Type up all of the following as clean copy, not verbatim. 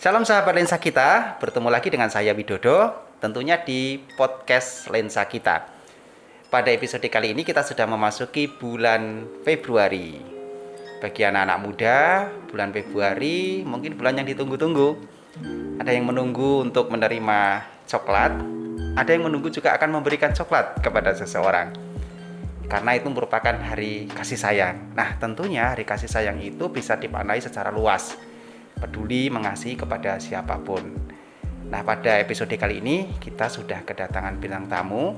Salam sahabat lensa kita, bertemu lagi dengan saya Widodo, tentunya di podcast lensa kita. Pada episode kali ini kita sudah memasuki bulan Februari. Bagi anak-anak muda, bulan Februari mungkin bulan yang ditunggu-tunggu. Ada yang menunggu untuk menerima coklat, ada yang menunggu juga akan memberikan coklat kepada seseorang. Karena itu merupakan hari kasih sayang. Nah, tentunya hari kasih sayang itu bisa dimaknai secara luas. Peduli mengasihi kepada siapapun. Nah, pada episode kali ini kita sudah kedatangan bintang tamu.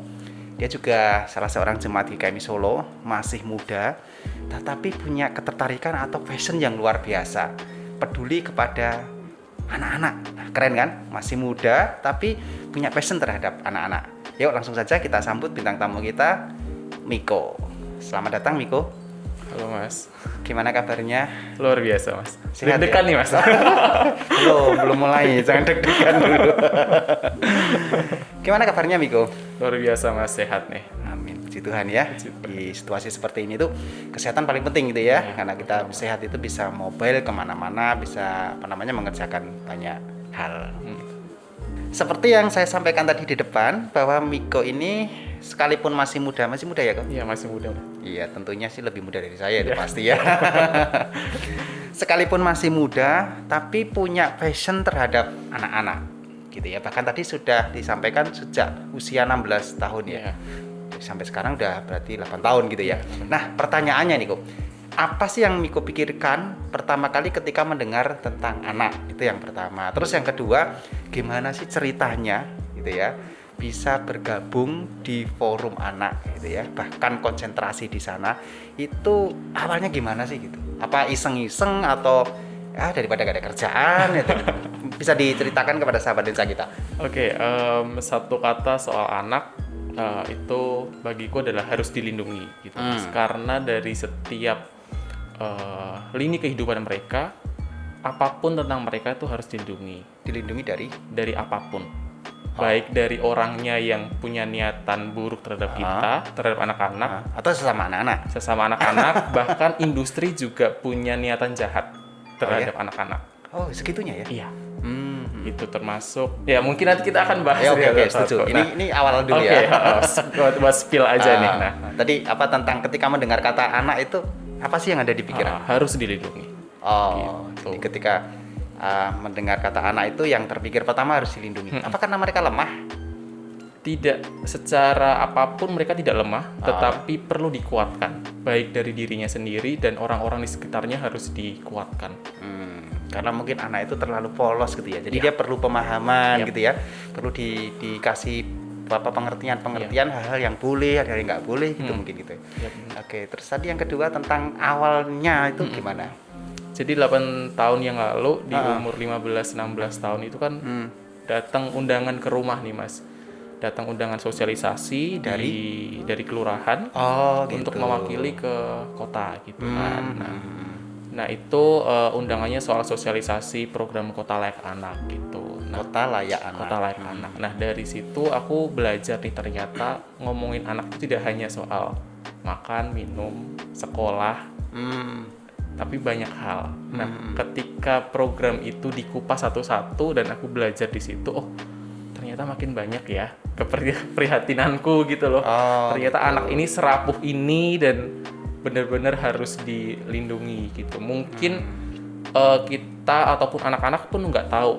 Dia juga salah seorang jemaat GKMI Solo, masih muda, tetapi punya ketertarikan atau passion yang luar biasa. Peduli kepada anak-anak. Nah, keren kan? Masih muda tapi punya passion terhadap anak-anak. Yuk langsung saja kita sambut bintang tamu kita, Miko. Selamat datang Miko. Halo Mas, gimana kabarnya? luar biasa Mas. Sehat Deg-degan ya? nih Mas. belum mulai, jangan deg-degan dulu. Gimana kabarnya Miko? Luar biasa Mas, sehat nih. Amin, puji Tuhan ya. Puji Tuhan. Di situasi seperti ini tuh kesehatan paling penting gitu ya, karena kita sehat itu bisa mobile kemana-mana, bisa mengerjakan banyak hal. Seperti yang saya sampaikan tadi di depan, bahwa Miko ini sekalipun masih muda ya kok? Iya masih muda. Iya, tentunya sih lebih muda dari saya itu pasti ya. Sekalipun masih muda, tapi punya passion terhadap anak-anak, gitu ya. Bahkan tadi sudah disampaikan sejak usia 16 tahun ya. Sampai sekarang udah berarti 8 tahun gitu ya. Nah, pertanyaannya nih kok, apa sih yang Miko pikirkan pertama kali ketika mendengar tentang anak? Itu yang pertama. Terus yang kedua, gimana sih ceritanya gitu ya? Bisa bergabung di forum anak gitu ya, bahkan konsentrasi di sana itu awalnya gimana sih gitu? Apa iseng-iseng atau daripada gak ada kerjaan gitu? Bisa diceritakan kepada sahabat lensa kita. Oke, satu kata soal anak itu bagiku adalah harus dilindungi gitu Mas. Karena dari setiap lini kehidupan mereka, apapun tentang mereka itu harus dilindungi. Dilindungi dari apapun. Baik dari orangnya yang punya niatan buruk terhadap kita, terhadap anak-anak, atau sesama anak-anak, bahkan industri juga punya niatan jahat terhadap anak-anak. Oh, segitunya ya? Iya. Itu termasuk, ya mungkin nanti kita akan bahas. Oke, setuju. Nah, ini awal dulu ya. Buat spill aja nih. Nah, tadi apa tentang ketika mendengar kata anak itu, apa sih yang ada di pikiran? Harus dilindungi. Gitu. Jadi ketika mendengar kata anak itu yang terpikir pertama harus dilindungi. Apa karena mereka lemah? Tidak, secara apapun mereka tidak lemah, tetapi perlu dikuatkan. Baik dari dirinya sendiri dan orang-orang di sekitarnya harus dikuatkan. Karena mungkin anak itu terlalu polos gitu ya. Jadi dia perlu pemahaman gitu ya. Perlu dikasih pengertian hal-hal yang boleh, hal yang nggak boleh gitu mungkin gitu. Oke, terus tadi yang kedua tentang awalnya itu gimana? Jadi 8 tahun yang lalu di umur 15-16 tahun itu kan datang undangan ke rumah nih Mas. Datang undangan sosialisasi dari kelurahan untuk mewakili ke kota gitu kan. Nah itu undangannya soal sosialisasi program Kota Layak Anak gitu. Nah, Kota Layak Anak. Nah dari situ aku belajar nih ternyata ngomongin anak itu tidak hanya soal makan, minum, sekolah, tapi banyak hhal. Nah ketika program itu dikupas satu-satu dan aku belajar di situ, ternyata makin banyak ya keprihatinanku gitu loh. Ternyata anak ini serapuh ini dan benar-benar harus dilindungi gitu. Mungkin kita ataupun anak-anak pun nggak tahu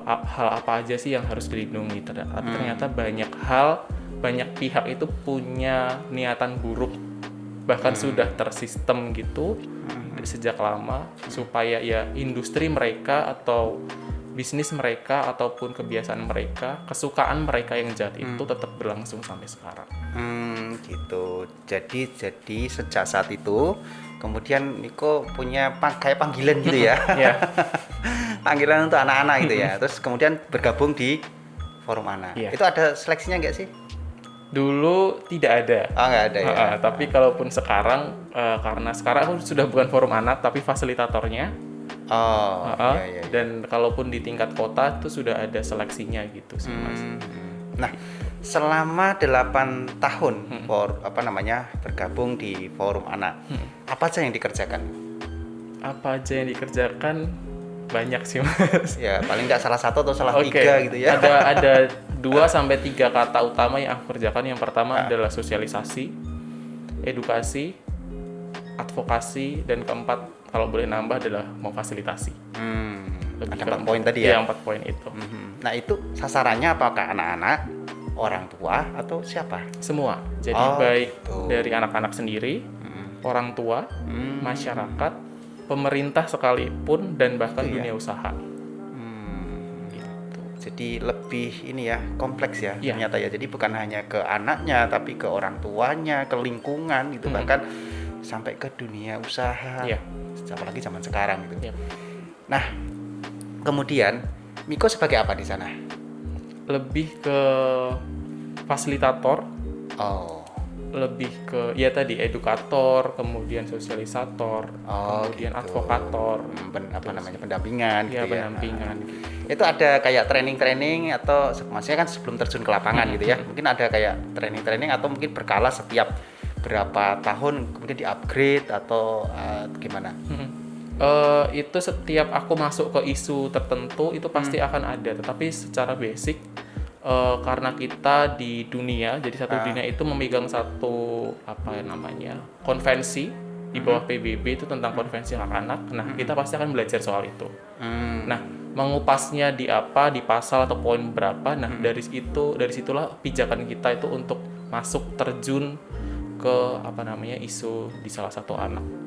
hal apa aja sih yang harus dilindungi. Tapi ternyata banyak pihak itu punya niatan buruk, bahkan sudah tersistem gitu sejak lama supaya ya industri mereka atau bisnis mereka ataupun kebiasaan mereka, kesukaan mereka yang jahat itu tetap berlangsung sampai sekarang. Gitu. Jadi sejak saat itu kemudian Miko punya kayak panggilan gitu ya. Panggilan untuk anak-anak gitu ya. Terus kemudian bergabung di forum anak. Itu ada seleksinya nggak sih? Dulu tidak ada. Nggak ada ya. Tapi kalaupun sekarang karena sekarang aku sudah bukan forum anak tapi fasilitatornya. Iya. Dan kalaupun di tingkat kota itu sudah ada seleksinya gitu sih Mas. Nah, selama 8 tahun bergabung di forum anak, apa aja yang dikerjakan? Apa aja yang dikerjakan? banyak sih Mas. Ya, paling nggak salah satu atau salah Oke, tiga gitu ya. ada 2 sampai 3 kata utama yang aku kerjakan. Yang pertama adalah sosialisasi, edukasi, advokasi, dan keempat kalau boleh nambah adalah memfasilitasi. Lebih Ada 4 ke- poin tadi Iya, ya. 4 poin itu. Nah, itu sasarannya apakah anak-anak, orang tua, atau siapa? Semua. Jadi Oh, baik gitu. dari anak-anak sendiri, orang tua, masyarakat, pemerintah sekalipun, dan bahkan Itu ya. dunia usaha. Jadi lebih ini ya, kompleks ya Iya. ternyata ya. Jadi bukan hanya ke anaknya, tapi ke orang tuanya, ke lingkungan gitu, bahkan sampai ke dunia usaha. Iya. Apalagi zaman sekarang gitu. Iya. Nah, kemudian Miko sebagai apa di sana? Lebih ke fasilitator, Oh, lebih ke ya tadi edukator, kemudian sosialisator, kemudian gitu. advokator, Apa namanya, pendampingan ya gitu ya. pendampingan. Itu ada kayak training-training atau maksudnya kan sebelum terjun ke lapangan gitu ya. Mungkin ada kayak training-training atau mungkin berkala setiap berapa tahun kemudian di-upgrade atau gimana? Itu setiap aku masuk ke isu tertentu itu pasti akan ada, tetapi secara basic karena kita di dunia, jadi satu dunia itu memegang satu apa namanya konvensi di bawah PBB itu tentang konvensi hak anak. Nah, kita pasti akan belajar soal itu. Nah, mengupasnya di apa, di pasal atau poin berapa. Nah, dari situlah pijakan kita itu untuk masuk terjun ke apa namanya isu di salah satu anak.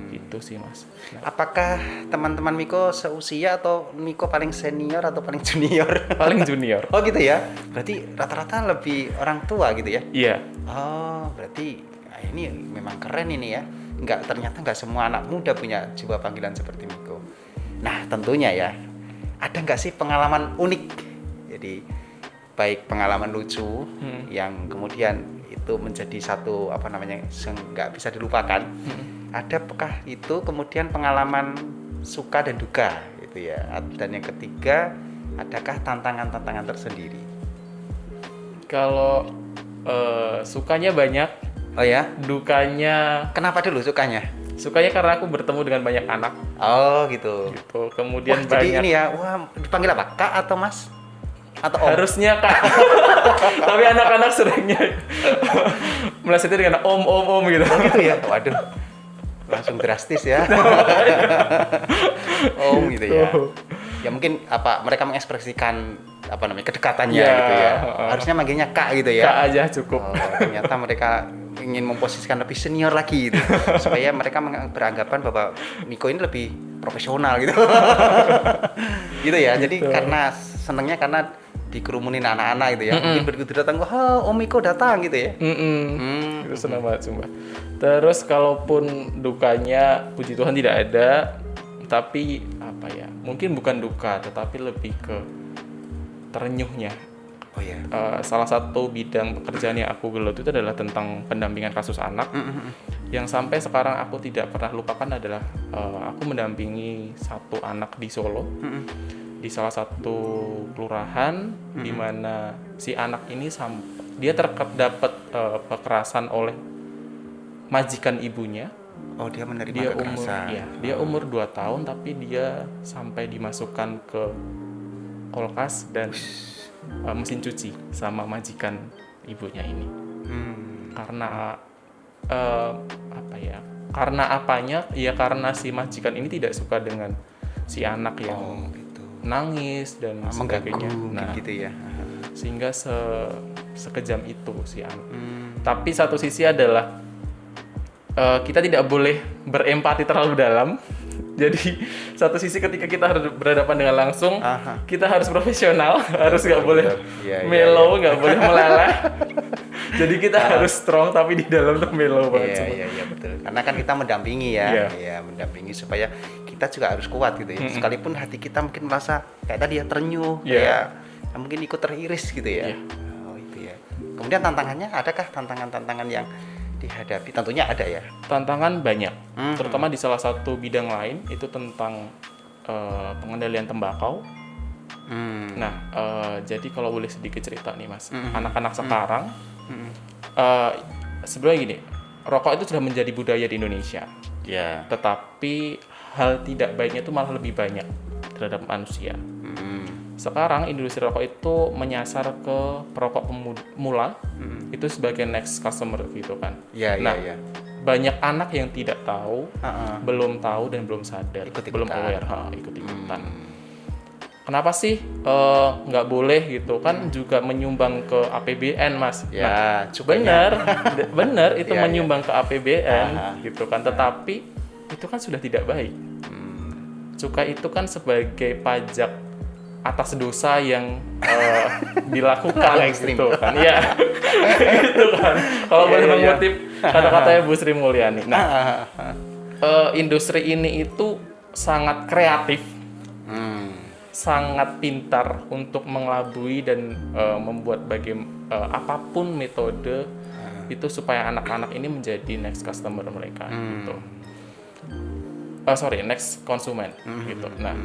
Itu sih Mas. Nah, Apakah teman-teman Miko seusia atau Miko paling senior atau paling junior? paling junior. Oh gitu ya. Berarti rata-rata lebih orang tua gitu ya. Iya. Oh, berarti ini memang keren ini ya. Ternyata nggak semua anak muda punya jiwa panggilan seperti Miko. Nah, tentunya ya. Ada nggak sih pengalaman unik? Jadi baik pengalaman lucu yang kemudian itu menjadi satu apa namanya nggak bisa dilupakan. Adakah itu kemudian pengalaman suka dan duka gitu ya? Dan yang ketiga, adakah tantangan-tantangan tersendiri? Kalau sukanya banyak, Oh ya, dukanya kenapa dulu sukanya? karena aku bertemu dengan banyak anak Oh gitu. gitu. Kemudian Wah, jadi banyak ini ya, wah dipanggil apa? Kak atau Mas? Atau Om? harusnya Kak. Tapi anak-anak seringnya melesetnya dengan om gitu. Oh gitu ya. Waduh. Langsung drastis ya. Om gitu ya. Ya mungkin apa mereka mengekspresikan apa namanya kedekatannya Ya, gitu ya. Harusnya manggilnya Kak gitu ya. Kak aja cukup. Oh, ternyata mereka ingin memposisikan lebih senior lagi gitu. Supaya mereka beranggapan bahwa Miko ini lebih profesional gitu. Gitu ya. Jadi karena senengnya karena dikerumunin anak-anak gitu ya. Mungkin begitu datang, wah Om Miko datang gitu ya. Itu senang banget sumpah. Terus kalaupun dukanya puji Tuhan tidak ada, tapi apa ya? Mungkin bukan duka, tetapi lebih ke terenyuhnya. Oh ya. Salah satu bidang pekerjaan yang aku geluti itu adalah tentang pendampingan kasus anak. Yang sampai sekarang aku tidak pernah lupakan adalah aku mendampingi satu anak di Solo, di salah satu kelurahan di mana si anak ini dia dapat kekerasan oleh majikan ibunya. Oh, dia menerima Dia kekerasan. dia umur 2 tahun tapi dia sampai dimasukkan ke kulkas dan mesin cuci sama majikan ibunya ini. Karena apa ya? Karena apanya? Ya karena si majikan ini tidak suka dengan si anak yang Gitu. nangis dan sebagainya. Mengganggu gitu ya. Sehingga sekejam itu si anak. Tapi satu sisi adalah kita tidak boleh berempati terlalu dalam. Jadi satu sisi ketika kita harus berhadapan dengan langsung, kita harus profesional, harus nggak boleh mellow, nggak boleh meleleh. Jadi kita harus strong tapi di dalam tuh mellow banget. Iya betul. Karena kan kita mendampingi ya, mendampingi supaya kita juga harus kuat gitu ya. Sekalipun hati kita mungkin merasa kayak tadi ya terenyuh, kayak mungkin ikut teriris gitu ya. Oh itu ya. Kemudian tantangannya, adakah tantangan-tantangan yang dihadapi? Tentunya ada ya. Tantangan banyak, terutama di salah satu bidang lain itu tentang pengendalian tembakau. Nah, jadi kalau boleh sedikit cerita nih Mas, anak-anak sekarang sebenarnya gini, rokok itu sudah menjadi budaya di Indonesia. Ya. Tetapi hal tidak baiknya itu malah lebih banyak terhadap manusia. Sekarang industri rokok itu menyasar ke perokok pemula, itu sebagai next customer gitu kan. Nah, banyak anak yang tidak tahu, belum tahu dan belum sadar, belum aware, ikut-ikutan. Kenapa sih nggak boleh gitu kan? Juga menyumbang ke APBN, Mas. Ya, benar itu menyumbang ke APBN gitu kan. Tetapi itu kan sudah tidak baik. Cukai itu kan sebagai pajak atas dosa yang dilakukan gitu kan. Iya. Gitu kan. Kalau boleh mengutip kata-katanya Bu Sri Mulyani. Nah, industri ini itu sangat kreatif. Sangat pintar untuk mengelabui dan membuat apapun metode itu supaya anak-anak ini menjadi next customer mereka gitu. Next konsumen gitu. Nah,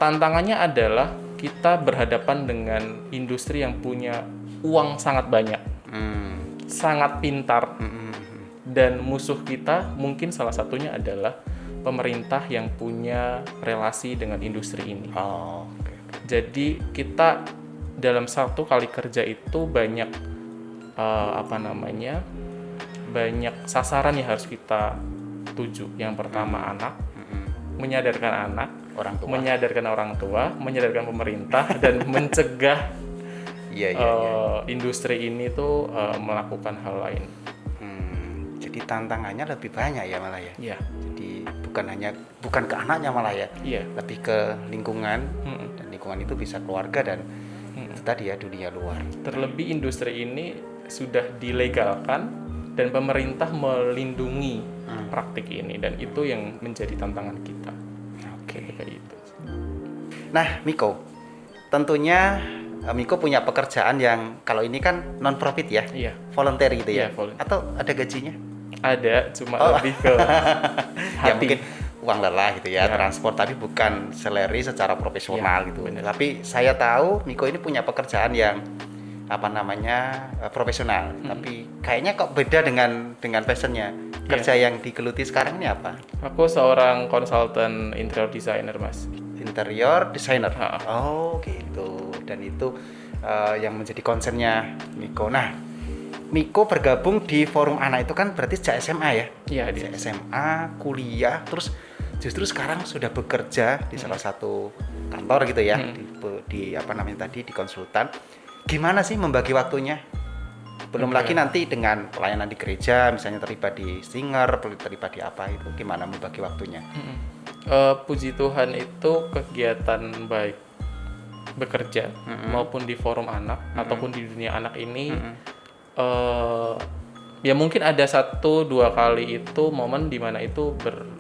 tantangannya adalah kita berhadapan dengan industri yang punya uang sangat banyak, sangat pintar, dan musuh kita mungkin salah satunya adalah pemerintah yang punya relasi dengan industri ini. Jadi kita dalam satu kali kerja itu banyak banyak sasaran yang harus kita tuju. Yang pertama anak, menyadarkan anak, menyadarkan orang tua, menyadarkan pemerintah, dan mencegah industri ini tuh melakukan hal lain. Jadi tantangannya lebih banyak ya malah ya. Iya. Jadi bukan ke anaknya malah ya. Iya. Lebih ke lingkungan, dan lingkungan itu bisa keluarga dan itu tadi ya dunia luar. Terlebih industri ini sudah dilegalkan dan pemerintah melindungi praktik ini, dan itu yang menjadi tantangan kita. Kayak itu. Nah, Miko, tentunya Miko punya pekerjaan yang kalau ini kan non profit ya, volunteer gitu ya, atau ada gajinya? Ada, cuma lebih ke hati. Ya mungkin uang lelah gitu ya, transport, tapi bukan salary secara profesional gitu. Bener. Tapi saya tahu Miko ini punya pekerjaan yang profesional, tapi kayaknya kok beda dengan passionnya. Kerja yang digeluti sekarang ini apa? Aku seorang konsultan interior designer, Mas. Interior designer. Oh gitu. Dan itu yang menjadi concernnya Miko. Nah, Miko bergabung di Forum Anak itu kan berarti sejak SMA ya? Iya, di SMA, kuliah, terus justru sekarang sudah bekerja di salah satu kantor gitu ya, di di konsultan. Gimana sih membagi waktunya? Belum lagi nanti dengan pelayanan di gereja, misalnya terlibat di singer, terlibat di apa itu, gimana membagi waktunya? Puji Tuhan itu kegiatan baik bekerja maupun di forum anak ataupun di dunia anak ini ya mungkin ada 1-2 kali itu momen di mana itu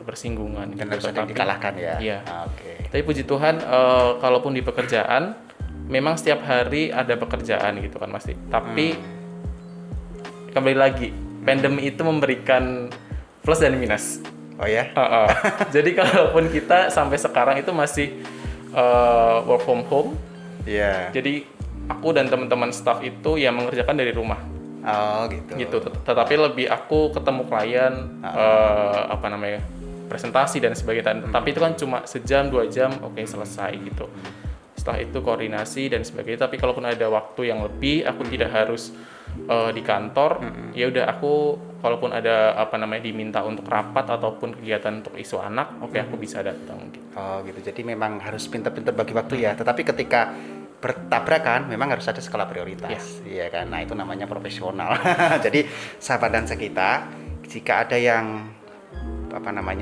bersinggungan dan harus ada yang dikalahkan ya. Iya. Tapi puji Tuhan kalaupun di pekerjaan memang setiap hari ada pekerjaan gitu kan Mas. Tapi kembali lagi pandemi itu memberikan plus dan minus. Oh ya? Jadi kalaupun kita sampai sekarang itu masih work from home. Iya. Jadi aku dan teman-teman staff itu ya mengerjakan dari rumah. Oh gitu. Gitu. Tetapi lebih aku ketemu klien, presentasi dan sebagainya. Tapi itu kan cuma sejam 2 jam, oke, selesai gitu. Setelah itu koordinasi dan sebagainya. Tapi kalaupun ada waktu yang lebih, aku tidak harus di kantor. Ya udah aku kalaupun ada diminta untuk rapat ataupun kegiatan untuk isu anak, oke, aku bisa datang. Gitu. Oh gitu. Jadi memang harus pintar-pintar bagi waktu ya. Tetapi ketika bertabrakan memang harus ada skala prioritas, iya kan? Nah itu namanya profesional. Jadi sahabat dan kita, jika ada yang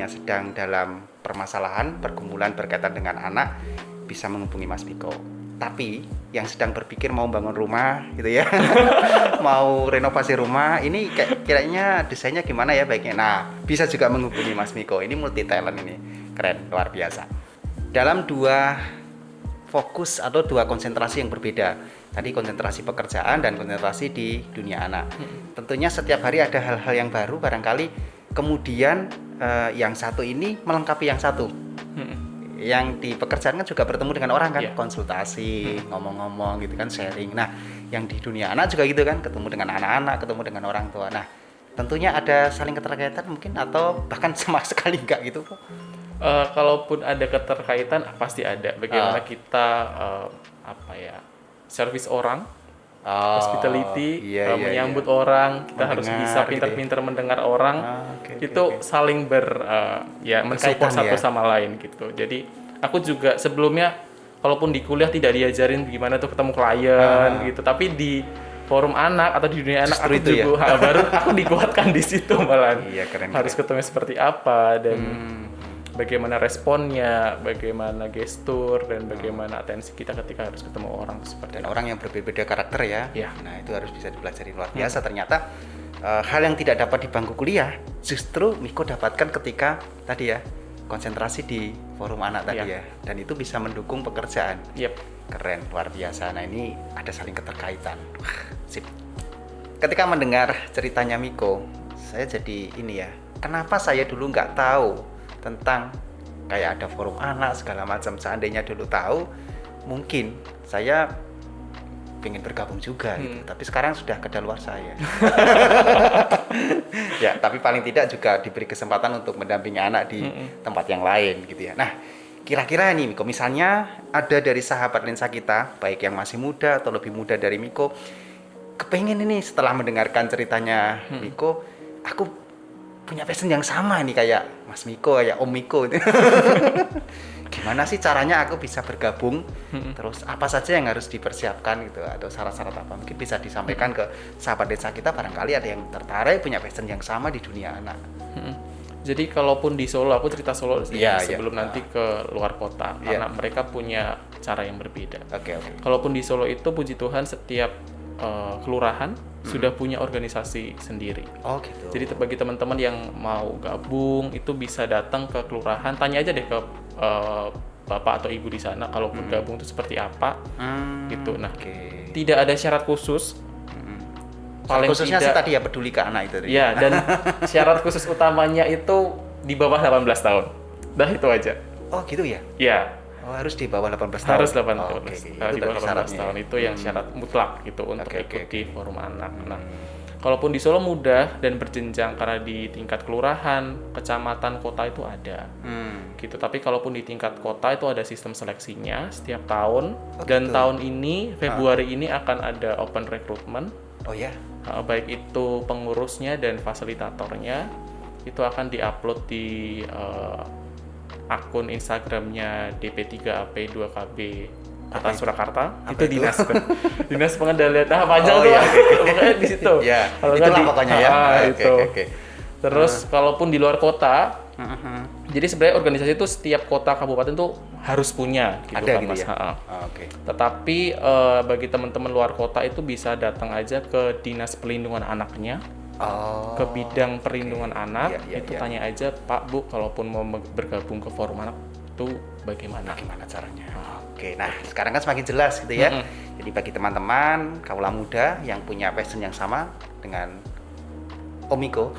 sedang dalam permasalahan, pergumulan berkaitan dengan anak, bisa menghubungi Mas Miko. Tapi yang sedang berpikir mau bangun rumah gitu ya, mau renovasi rumah, ini kiranya desainnya gimana ya baiknya? Nah bisa juga menghubungi Mas Miko. Ini multi talent, ini keren, luar biasa. Dalam 2 fokus atau 2 konsentrasi yang berbeda. Tadi konsentrasi pekerjaan dan konsentrasi di dunia anak. Tentunya setiap hari ada hal-hal yang baru barangkali, kemudian yang satu ini melengkapi yang satu. Yang di pekerjaan kan juga bertemu dengan orang kan, konsultasi, ngomong-ngomong gitu kan, sharing. Nah, yang di dunia anak juga gitu kan, ketemu dengan anak-anak, ketemu dengan orang tua. Nah, tentunya ada saling keterkaitan mungkin atau bahkan sama sekali enggak gitu. Kalaupun ada keterkaitan pasti ada. Bagaimana kita service orang, hospitality, menyambut orang, kita harus bisa pintar-pintar mendengar orang. Saling mensupport satu sama lain gitu. Jadi aku juga sebelumnya kalaupun di kuliah tidak diajarin gimana tuh ketemu klien gitu, tapi di forum anak atau di dunia anak aku juga baru aku dikuatkan di situ malah. Harus ketemu seperti apa dan bagaimana responnya, bagaimana gestur, dan bagaimana atensi kita ketika harus ketemu orang seperti dan orang yang berbeda karakter ya. Nah itu harus bisa dipelajari luar biasa. Ternyata hal yang tidak dapat di bangku kuliah justru Miko dapatkan ketika tadi ya konsentrasi di forum anak tadi ya, dan itu bisa mendukung pekerjaan. Keren, luar biasa. Nah ini ada saling keterkaitan. Sip. Ketika mendengar ceritanya Miko, saya jadi ini ya, kenapa saya dulu nggak tahu tentang kayak ada forum anak segala macam. Seandainya dulu tahu, mungkin saya pengen bergabung juga gitu. Tapi sekarang sudah kedaluarsa saya. Ya, tapi paling tidak juga diberi kesempatan untuk mendampingi anak di tempat yang lain gitu ya. Nah, kira-kira nih Miko, misalnya ada dari sahabat lensa kita, baik yang masih muda atau lebih muda dari Miko, kepengen ini setelah mendengarkan ceritanya Miko, aku punya passion yang sama nih kayak Mas Miko, kayak Om Miko. Gimana sih caranya aku bisa bergabung? Terus apa saja yang harus dipersiapkan gitu, atau syarat-syarat apa mungkin bisa disampaikan ke sahabat desa kita, barangkali ada yang tertarik punya passion yang sama di dunia anak. Jadi kalaupun di Solo, aku cerita Solo sebelum nanti ke luar kota, karena mereka punya cara yang berbeda. Kalaupun di Solo itu puji Tuhan setiap kelurahan sudah punya organisasi sendiri. Gitu. Jadi bagi teman-teman yang mau gabung itu bisa datang ke kelurahan, tanya aja deh ke bapak atau ibu di sana kalau bergabung itu seperti apa gitu. Nah, tidak ada syarat khusus. Paling khususnya sih tadi ya peduli ke anak itu. Ya, dan syarat khusus utamanya itu di bawah 18 tahun. Dah itu aja. Oh gitu ya? Ya. Harus di bawah 18 tahun? Harus 18 tahun. Di bawah 18 tahun itu yang syarat mutlak gitu untuk ikut di forum anak. Nah, kalaupun di Solo mudah dan berjenjang karena di tingkat kelurahan, kecamatan, kota itu ada. Gitu. Tapi kalaupun di tingkat kota itu ada sistem seleksinya setiap tahun. Dan tahun ini, Februari ini akan ada open recruitment. Baik itu pengurusnya dan fasilitatornya itu akan diupload di akun Instagramnya DP3AP2KB Kota Surakarta. Itu dinas pengendalian panjang tuh. Pokoknya di situ. Kalau itulah pokoknya ya. Terus kalaupun di luar kota, jadi sebenarnya organisasi itu setiap kota kabupaten tuh harus punya gitu ada kan gitu Mas. Ya? Tetapi bagi teman-teman luar kota itu bisa datang aja ke Dinas Perlindungan Anaknya. Ke bidang perlindungan anak, tanya aja Pak Bu, kalaupun mau bergabung ke forum anak itu bagaimana caranya. Nah sekarang kan semakin jelas gitu ya. Jadi bagi teman-teman kaula muda yang punya passion yang sama dengan Om Miko,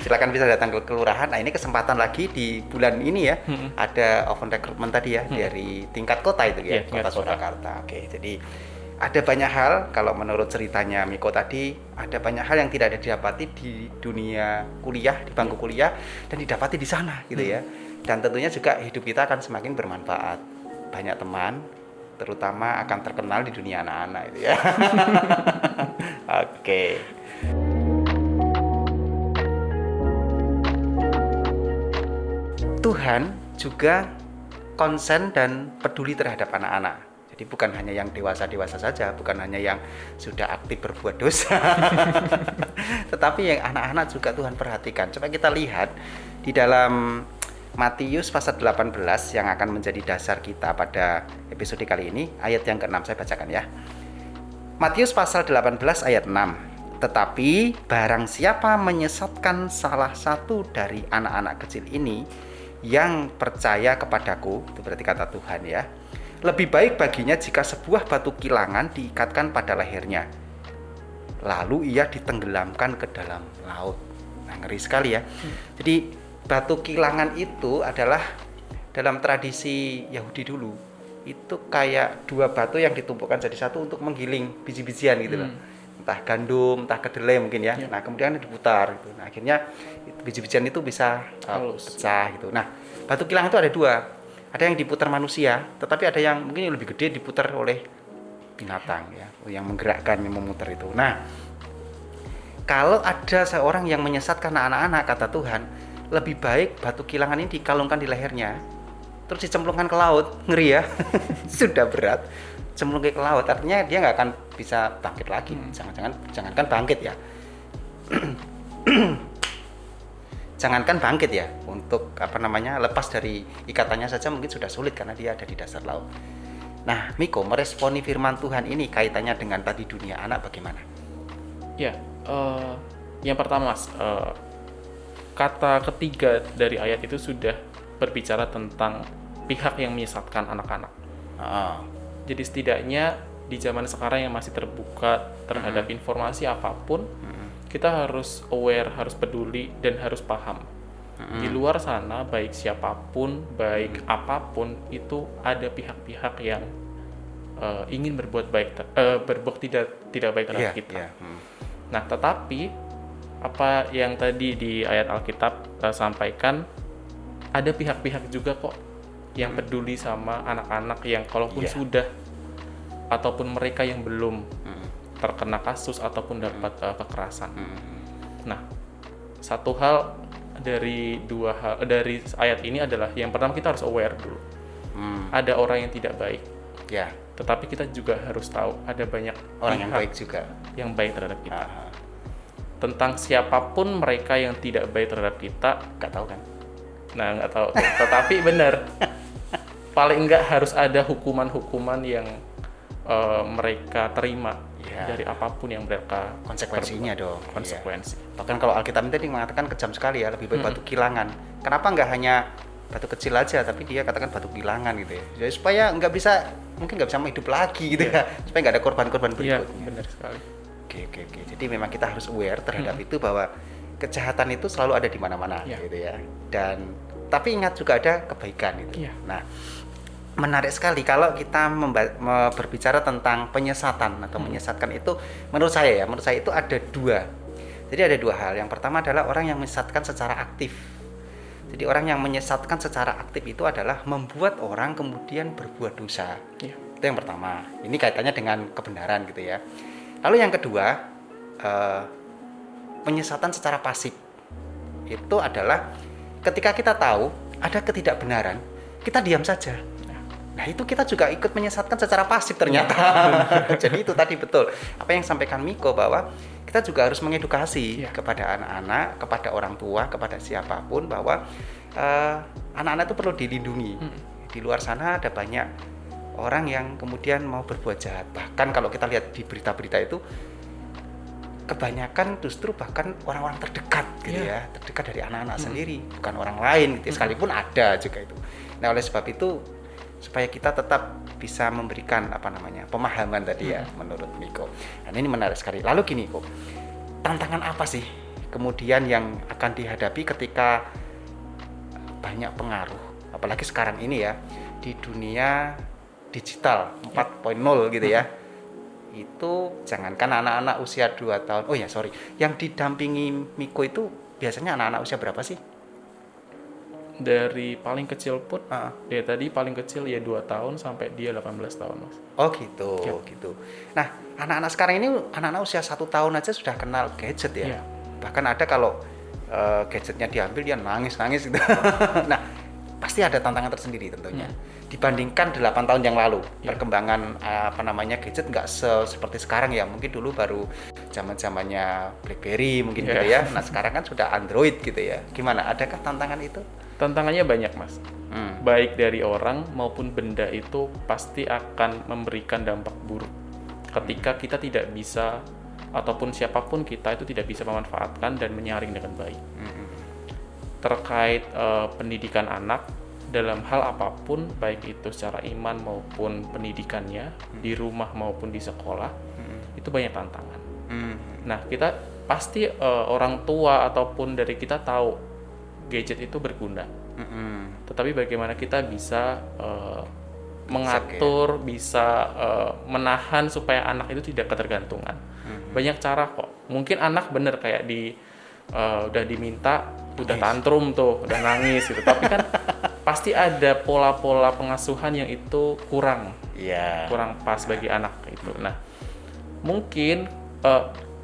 silakan bisa datang ke kelurahan. Nah ini kesempatan lagi di bulan ini ya, ada open recruitment tadi ya dari tingkat kota itu ya, Kota Surakarta. Jadi ada banyak hal, kalau menurut ceritanya Miko tadi, ada banyak hal yang tidak ada didapati di dunia kuliah, di bangku kuliah, dan didapati di sana gitu ya. Dan tentunya juga hidup kita akan semakin bermanfaat. Banyak teman, terutama akan terkenal di dunia anak-anak itu ya. Tuhan juga konsen dan peduli terhadap anak-anak. Jadi bukan hanya yang dewasa-dewasa saja, bukan hanya yang sudah aktif berbuat dosa, tetapi yang anak-anak juga Tuhan perhatikan. Coba kita lihat di dalam Matius pasal 18 yang akan menjadi dasar kita pada episode kali ini, ayat yang ke-6 saya bacakan ya. Matius pasal 18 ayat 6. Tetapi barang siapa menyesatkan salah satu dari anak-anak kecil ini yang percaya kepadaku, itu berarti kata Tuhan ya, lebih baik baginya jika sebuah batu kilangan diikatkan pada lehernya, lalu ia ditenggelamkan ke dalam laut. Nah, ngeri sekali ya. Jadi batu kilangan itu adalah dalam tradisi Yahudi dulu, itu kayak dua batu yang ditumpukkan jadi satu untuk menggiling biji-bijian gitu loh. entah gandum, entah kedelai mungkin ya. Ya. Nah, kemudian diputar gitu. Nah, akhirnya biji-bijian itu bisa Halus. pecah gitu. Nah, batu kilang itu ada dua. Ada yang diputar manusia, tetapi ada yang mungkin yang lebih gede diputar oleh binatang ya, yang menggerakkan, yang memutar itu. Nah, kalau ada seorang yang menyesatkan anak-anak, kata Tuhan, lebih baik batu kilangan ini dikalungkan di lehernya, terus dicemplungkan ke laut. Ngeri ya. Sudah berat, cemplung ke laut, artinya dia nggak akan bisa bangkit lagi. Jangankan bangkit ya. Jangankan bangkit ya, untuk lepas dari ikatannya saja mungkin sudah sulit karena dia ada di dasar laut. Nah, Miko, meresponi firman Tuhan ini kaitannya dengan tadi dunia anak bagaimana? Ya, yang pertama Mas, kata ketiga dari ayat itu sudah berbicara tentang pihak yang menyesatkan anak-anak. Jadi setidaknya di zaman sekarang yang masih terbuka terhadap informasi apapun, kita harus aware, harus peduli, dan harus paham. Di luar sana, baik siapapun, baik apapun, itu ada pihak-pihak yang ingin berbuat tidak baik terhadap kita. Nah, tetapi apa yang tadi di ayat Alkitab sampaikan, ada pihak-pihak juga kok yang peduli sama anak-anak yang kalaupun sudah ataupun mereka yang belum terkena kasus ataupun dapat kekerasan. Nah, satu hal dari ayat ini adalah yang pertama kita harus aware dulu. Ada orang yang tidak baik. Ya. Tetapi kita juga harus tahu ada banyak orang yang baik juga, yang baik terhadap kita. Tentang siapapun mereka yang tidak baik terhadap kita, nggak tahu kan? Nah, nggak tahu. Tetapi benar, paling nggak harus ada hukuman-hukuman yang mereka terima dari apapun yang mereka konsekuensinya dong. Konsekuensi. Bahkan kalau Alkitab tadi mengatakan kejam sekali ya, lebih baik batu kilangan. Kenapa nggak hanya batu kecil aja, tapi dia katakan batu kilangan gitu ya. Jadi supaya mungkin nggak bisa hidup lagi gitu ya, supaya nggak ada korban-korban berikutnya. Iya, benar sekali. Oke. Jadi memang kita harus aware terhadap itu, bahwa kejahatan itu selalu ada di mana-mana gitu ya. Dan tapi ingat juga ada kebaikan itu. Nah, menarik sekali kalau kita berbicara tentang penyesatan atau menyesatkan itu, menurut saya itu ada dua. Jadi ada dua hal. Yang pertama adalah orang yang menyesatkan secara aktif. Jadi orang yang menyesatkan secara aktif itu adalah membuat orang kemudian berbuat dosa. Itu yang pertama. Ini kaitannya dengan kebenaran gitu ya. Lalu yang kedua, penyesatan secara pasif. Itu adalah ketika kita tahu ada ketidakbenaran, kita diam saja. Nah, itu kita juga ikut menyesatkan secara pasif ternyata. Jadi itu tadi betul apa yang sampaikan Miko, bahwa kita juga harus mengedukasi kepada anak-anak, kepada orang tua, kepada siapapun, bahwa anak-anak itu perlu dilindungi. Di luar sana ada banyak orang yang kemudian mau berbuat jahat. Bahkan kalau kita lihat di berita-berita itu, kebanyakan justru bahkan orang-orang terdekat gitu ya, terdekat dari anak-anak sendiri, bukan orang lain gitu. Sekalipun ada juga itu. Nah, oleh sebab itu supaya kita tetap bisa memberikan pemahaman tadi ya, menurut Miko. Dan ini menarik sekali. Lalu gini kok, tantangan apa sih kemudian yang akan dihadapi ketika banyak pengaruh, apalagi sekarang ini ya, di dunia digital 4.0 gitu ya. Itu jangankan anak-anak usia 2 tahun. Yang didampingi Miko itu biasanya anak-anak usia berapa sih? Dari paling kecil pun, dia tadi paling kecil ya 2 tahun sampai dia 18 tahun, Mas. Oh gitu, gitu. Nah, anak-anak sekarang ini, anak-anak usia 1 tahun aja sudah kenal gadget ya. Bahkan ada kalau gadgetnya diambil dia nangis-nangis gitu. Nah, pasti ada tantangan tersendiri tentunya. Dibandingkan 8 tahun yang lalu, perkembangan gadget nggak seperti sekarang ya. Mungkin dulu baru zaman-zamannya BlackBerry mungkin gitu ya. Nah, sekarang kan sudah Android gitu ya. Gimana? Adakah tantangan itu? Tantangannya banyak, Mas. Baik dari orang maupun benda itu pasti akan memberikan dampak buruk ketika kita tidak bisa, ataupun siapapun kita itu tidak bisa memanfaatkan dan menyaring dengan baik. Terkait pendidikan anak dalam hal apapun, baik itu secara iman maupun pendidikannya, di rumah maupun di sekolah, itu banyak tantangan. Nah, kita pasti orang tua ataupun dari kita tahu gadget itu berguna, tetapi bagaimana kita bisa mengatur, bisa menahan supaya anak itu tidak ketergantungan. Banyak cara kok. Mungkin anak bener kayak udah diminta, udah tantrum tuh, udah nangis gitu. Tapi kan pasti ada pola-pola pengasuhan yang itu kurang pas bagi anak itu. Nah, mungkin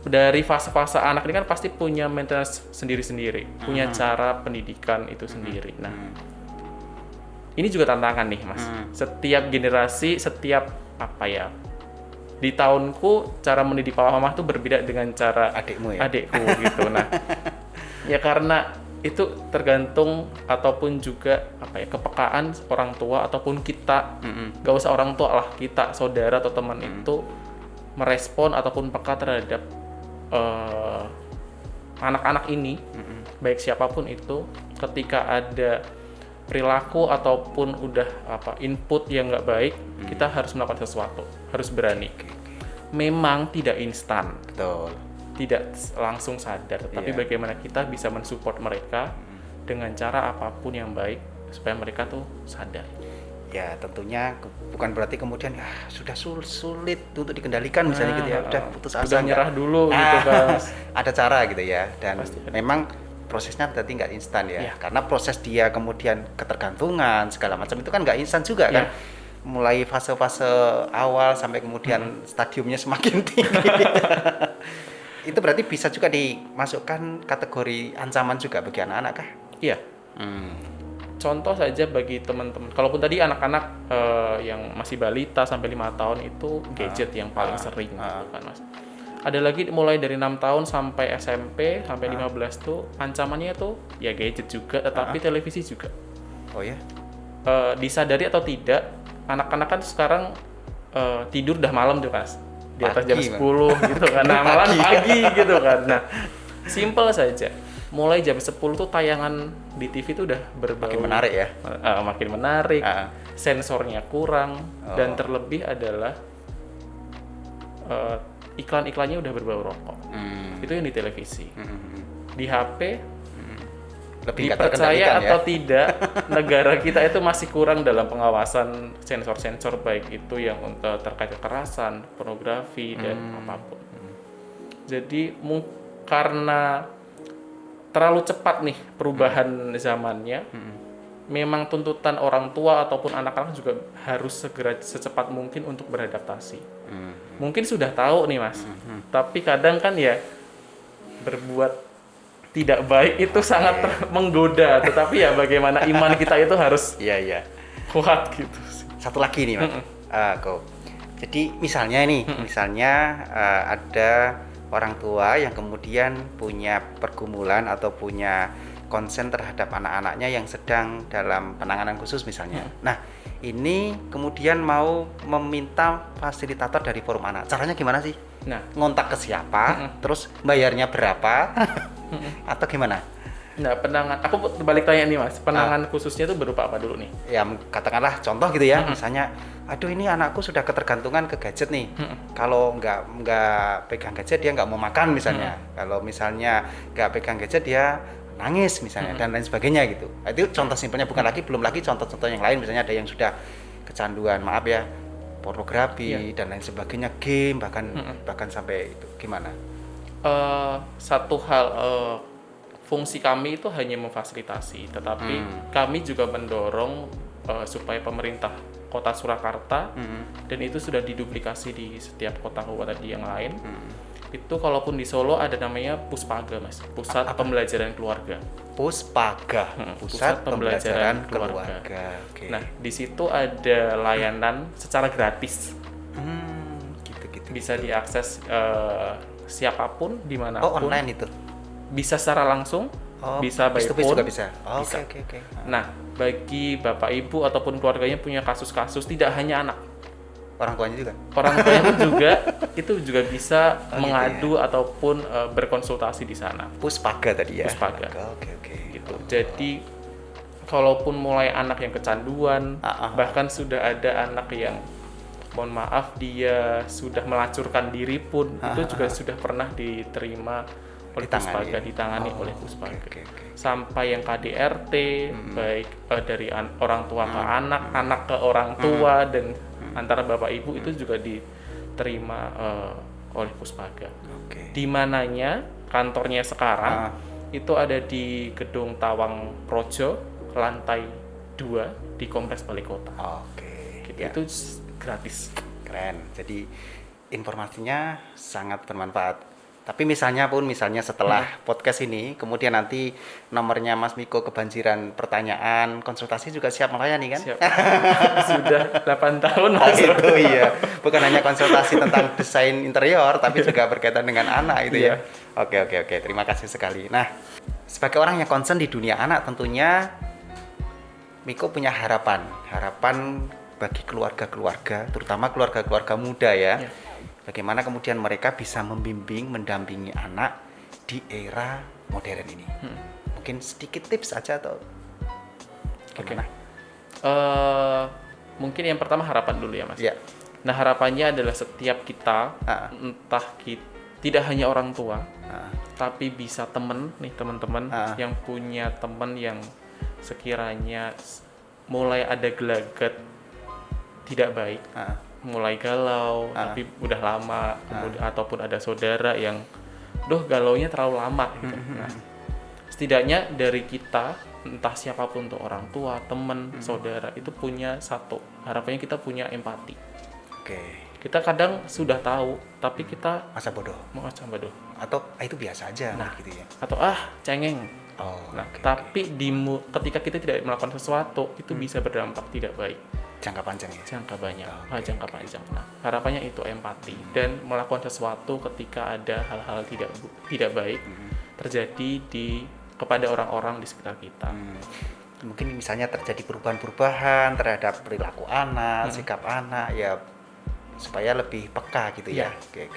dari fase-fase anak ini kan pasti punya maintenance sendiri-sendiri, punya cara pendidikan itu sendiri. Nah, ini juga tantangan nih, Mas. Setiap generasi, di tahunku cara mendidik papa mama tuh berbeda dengan cara adikku gitu. Nah, ya karena itu tergantung ataupun juga kepekaan orang tua ataupun kita, gak usah orang tua lah, kita saudara atau teman itu merespon ataupun peka terhadap anak-anak ini, baik siapapun itu, ketika ada perilaku ataupun udah input yang nggak baik, kita harus melakukan sesuatu, harus berani. Memang tidak instan, betul, tidak langsung sadar, tapi bagaimana kita bisa mensupport mereka dengan cara apapun yang baik supaya mereka tuh sadar. Ya tentunya bukan berarti kemudian sudah sulit untuk dikendalikan misalnya gitu ya, udah putus asa, udah nyerah dulu gitu kan. Ada cara gitu ya, dan Pasti. memang prosesnya berarti nggak instan ya, karena proses dia kemudian ketergantungan segala macam itu kan nggak instan juga kan, mulai fase-fase awal sampai kemudian stadiumnya semakin tinggi. Itu berarti bisa juga dimasukkan kategori ancaman juga bagi anak-anak kah? Iya. Contoh saja bagi teman-teman, kalaupun tadi anak-anak yang masih balita sampai 5 tahun itu gadget yang paling sering gitu kan, Mas. Ada lagi mulai dari 6 tahun sampai SMP sampai 15 tuh ancamannya tuh ya gadget juga, tetapi televisi juga. Oh ya? Disadari atau tidak, anak-anak kan sekarang tidur udah malam tuh, Mas. Di atas jam 10 gitu kan. Nah, malam pagi gitu kan. Nah, simple saja. Mulai jam 10 tuh tayangan di TV tuh udah berbau. Makin menarik ya? Makin menarik. Sensornya kurang. Dan terlebih adalah iklan-iklannya udah berbau rokok. Itu yang di televisi. Di HP, lebih dipercaya atau tidak, negara kita itu masih kurang dalam pengawasan sensor-sensor, baik itu yang terkait kekerasan, pornografi, dan apapun. Jadi karena terlalu cepat nih perubahan zamannya, memang tuntutan orang tua ataupun anak-anak juga harus segera secepat mungkin untuk beradaptasi. Mungkin sudah tahu nih, Mas, tapi kadang kan ya berbuat tidak baik itu sangat menggoda, tetapi ya bagaimana iman kita itu harus kuat gitu. Satu lagi nih, Mas. Jadi misalnya ada orang tua yang kemudian punya pergumulan atau punya konsen terhadap anak-anaknya yang sedang dalam penanganan khusus misalnya. Nah, ini kemudian mau meminta fasilitator dari forum anak. Caranya gimana sih? Nah, ngontak ke siapa? Terus bayarnya berapa? Atau gimana? Nah, aku balik tanya nih, Mas. Penanganan khususnya itu berupa apa dulu nih? Ya, katakanlah contoh gitu ya. Misalnya, aduh ini anakku sudah ketergantungan ke gadget nih. Kalau nggak pegang gadget dia nggak mau makan misalnya. Kalau misalnya nggak pegang gadget dia nangis misalnya, dan lain sebagainya gitu. Itu contoh simpelnya, belum lagi contoh-contoh yang lain, misalnya ada yang sudah kecanduan, pornografi dan lain sebagainya, game bahkan sampai itu. Gimana? Satu hal, fungsi kami itu hanya memfasilitasi, tetapi kami juga mendorong supaya pemerintah Kota Surakarta, dan itu sudah diduplikasi di setiap kota kabupaten yang lain. Itu kalaupun di Solo ada namanya Puspaga, Mas, Pusat Pembelajaran Keluarga. Puspaga, Pusat Pembelajaran Keluarga. Okay. Nah, di situ ada layanan secara gratis. Gitu. Bisa diakses siapapun dimanapun. Oh, online itu? Bisa secara langsung, bisa by phone. Juga bisa. Oke. Nah, bagi bapak ibu ataupun keluarganya punya kasus-kasus, tidak hanya anak, orang tuanya juga itu juga bisa mengadu ataupun berkonsultasi di sana. Puspaga tadi ya. Puspaga. Oke. Gitu. Jadi kalaupun mulai anak yang kecanduan, bahkan sudah ada anak yang mohon maaf dia sudah melacurkan diri pun, itu juga sudah pernah diterima oleh Puspaga, ditangani oleh Puspaga. Sampai yang KDRT, baik dari orang tua ke anak ke orang tua, dan antara bapak ibu itu juga diterima oleh Puspaga. Oke. Di mananya kantornya sekarang itu ada di Gedung Tawang Projo, lantai 2 di Kompleks Balai Kota. Oke. Gitu. Ya. Itu gratis. Keren. Jadi informasinya sangat bermanfaat. Tapi misalnya setelah podcast ini, kemudian nanti nomornya Mas Miko kebanjiran pertanyaan, konsultasi juga siap melayani kan? Siap. Sudah 8 tahun Mas. Itu iya. Bukan hanya konsultasi tentang desain interior, tapi juga berkaitan dengan anak itu ya. Oke. Terima kasih sekali. Nah, sebagai orang yang concern di dunia anak, tentunya Miko punya harapan bagi keluarga-keluarga, terutama keluarga-keluarga muda ya. Bagaimana kemudian mereka bisa membimbing, mendampingi anak di era modern ini. Mungkin sedikit tips aja atau gimana? Mungkin yang pertama harapan dulu ya Mas. Ya. Nah harapannya adalah setiap kita, entah tidak hanya orang tua, tapi bisa teman-teman yang punya teman yang sekiranya mulai ada gelagat tidak baik, mulai galau, tapi udah lama, kemudian ataupun ada saudara yang, galaunya terlalu lama gitu. Nah, setidaknya dari kita, entah siapapun tuh orang tua, teman, saudara, itu punya satu, harapannya kita punya empati. Oke. Kita kadang sudah tahu, tapi kita Masa bodoh. Atau itu biasa aja gitu ya. Atau cengeng. Tapi ketika kita tidak melakukan sesuatu, itu bisa berdampak tidak baik. Jangka panjang ya? Jangka panjang. Nah, harapannya itu empati dan melakukan sesuatu ketika ada hal-hal tidak baik terjadi kepada orang-orang di sekitar kita. Mungkin misalnya terjadi perubahan-perubahan terhadap perilaku anak, sikap anak, ya supaya lebih peka gitu ya. Oke.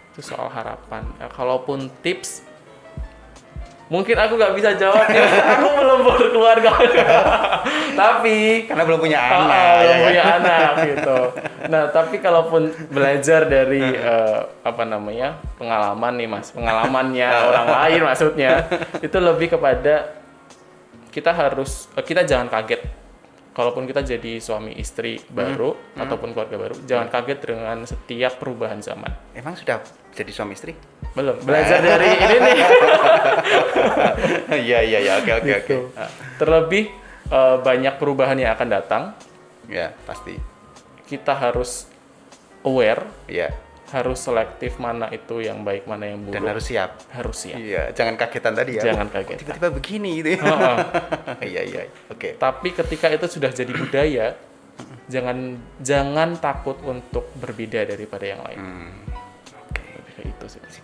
Itu soal harapan. Kalaupun tips, mungkin aku nggak bisa jawab ya, aku belum berkeluarga. Tapi karena belum punya anak, gitu. Nah, tapi kalaupun belajar dari pengalaman nih Mas, pengalamannya orang lain maksudnya, itu lebih kepada kita jangan kaget. Kalaupun kita jadi suami istri baru ataupun keluarga baru, jangan kaget dengan setiap perubahan zaman. Emang sudah jadi suami istri? Belum, belajar dari ini nih. Iya, oke. Gitu. Terlebih banyak perubahan yang akan datang. Ya, pasti. Kita harus aware. Iya. Harus selektif mana itu yang baik, mana yang buruk. Dan harus siap. Iya, jangan kagetan tadi ya. Jangan kaget. Tiba-tiba begini gitu ya. Iya. Oke. Tapi ketika itu sudah jadi budaya, jangan takut untuk berbeda daripada yang lain. Oke. Kayak itu sih.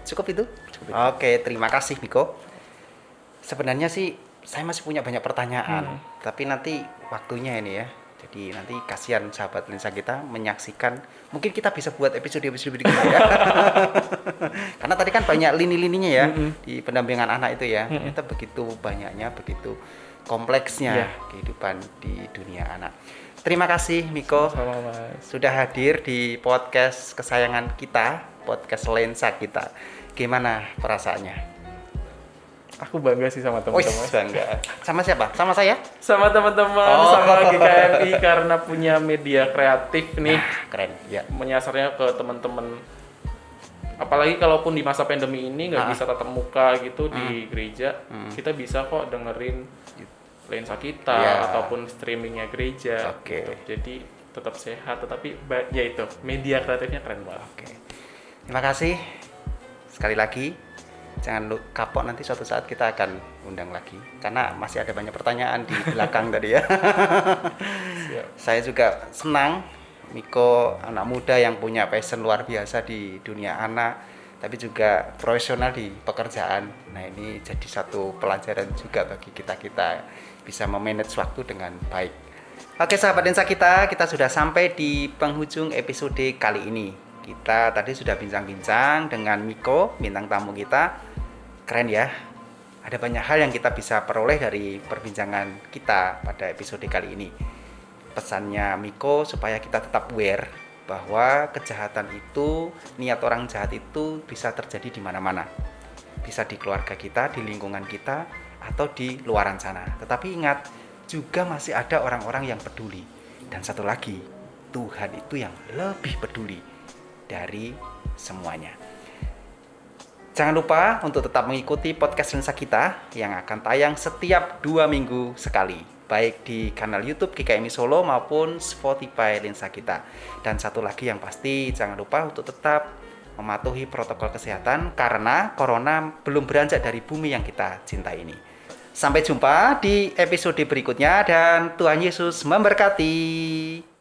Cukup itu? Oke, terima kasih Miko. Sebenarnya sih saya masih punya banyak pertanyaan, tapi nanti waktunya ini ya. Jadi nanti kasihan sahabat lensa kita menyaksikan. Mungkin kita bisa buat episode berikutnya ya. Karena tadi kan banyak lini-lininya ya di pendampingan anak itu ya. Ternyata begitu banyaknya, begitu kompleksnya kehidupan di dunia anak. Terima kasih Miko. Sama, Mas. Sudah hadir di podcast kesayangan kita, podcast lensa kita. Gimana perasaannya? Aku bangga sih sama teman-teman. Bangga. Sama siapa? Sama saya? Sama teman-teman, sama GKMI karena punya media kreatif nih. Keren, ya. Menyasarnya ke teman-teman. Apalagi kalaupun di masa pandemi ini nggak bisa tatap muka gitu di gereja, kita bisa kok dengerin lensa kita ataupun streamingnya gereja. Oke. Gitu. Jadi tetap sehat, tetapi ya itu media kreatifnya keren banget. Oke. Terima kasih sekali lagi. Jangan kapok, nanti suatu saat kita akan undang lagi karena masih ada banyak pertanyaan di belakang tadi ya. Saya juga senang Miko anak muda yang punya passion luar biasa di dunia anak, tapi juga profesional di pekerjaan. Nah, ini jadi satu pelajaran juga bagi kita bisa memanage waktu dengan baik. Oke sahabat lensa kita sudah sampai di penghujung episode kali ini. Kita tadi sudah bincang-bincang dengan Miko, bintang tamu kita. Keren ya, ada banyak hal yang kita bisa peroleh dari perbincangan kita pada episode kali ini. Pesannya Miko supaya kita tetap aware bahwa kejahatan itu, niat orang jahat itu bisa terjadi di mana-mana. Bisa di keluarga kita, di lingkungan kita, atau di luaran sana. Tetapi ingat, juga masih ada orang-orang yang peduli. Dan satu lagi, Tuhan itu yang lebih peduli dari semuanya. Jangan lupa untuk tetap mengikuti podcast Lensa Kita yang akan tayang setiap 2 minggu sekali, baik di kanal YouTube GKMI Solo maupun Spotify Lensa Kita. Dan satu lagi yang pasti, jangan lupa untuk tetap mematuhi protokol kesehatan karena corona belum beranjak dari bumi yang kita cintai ini. Sampai jumpa di episode berikutnya dan Tuhan Yesus memberkati.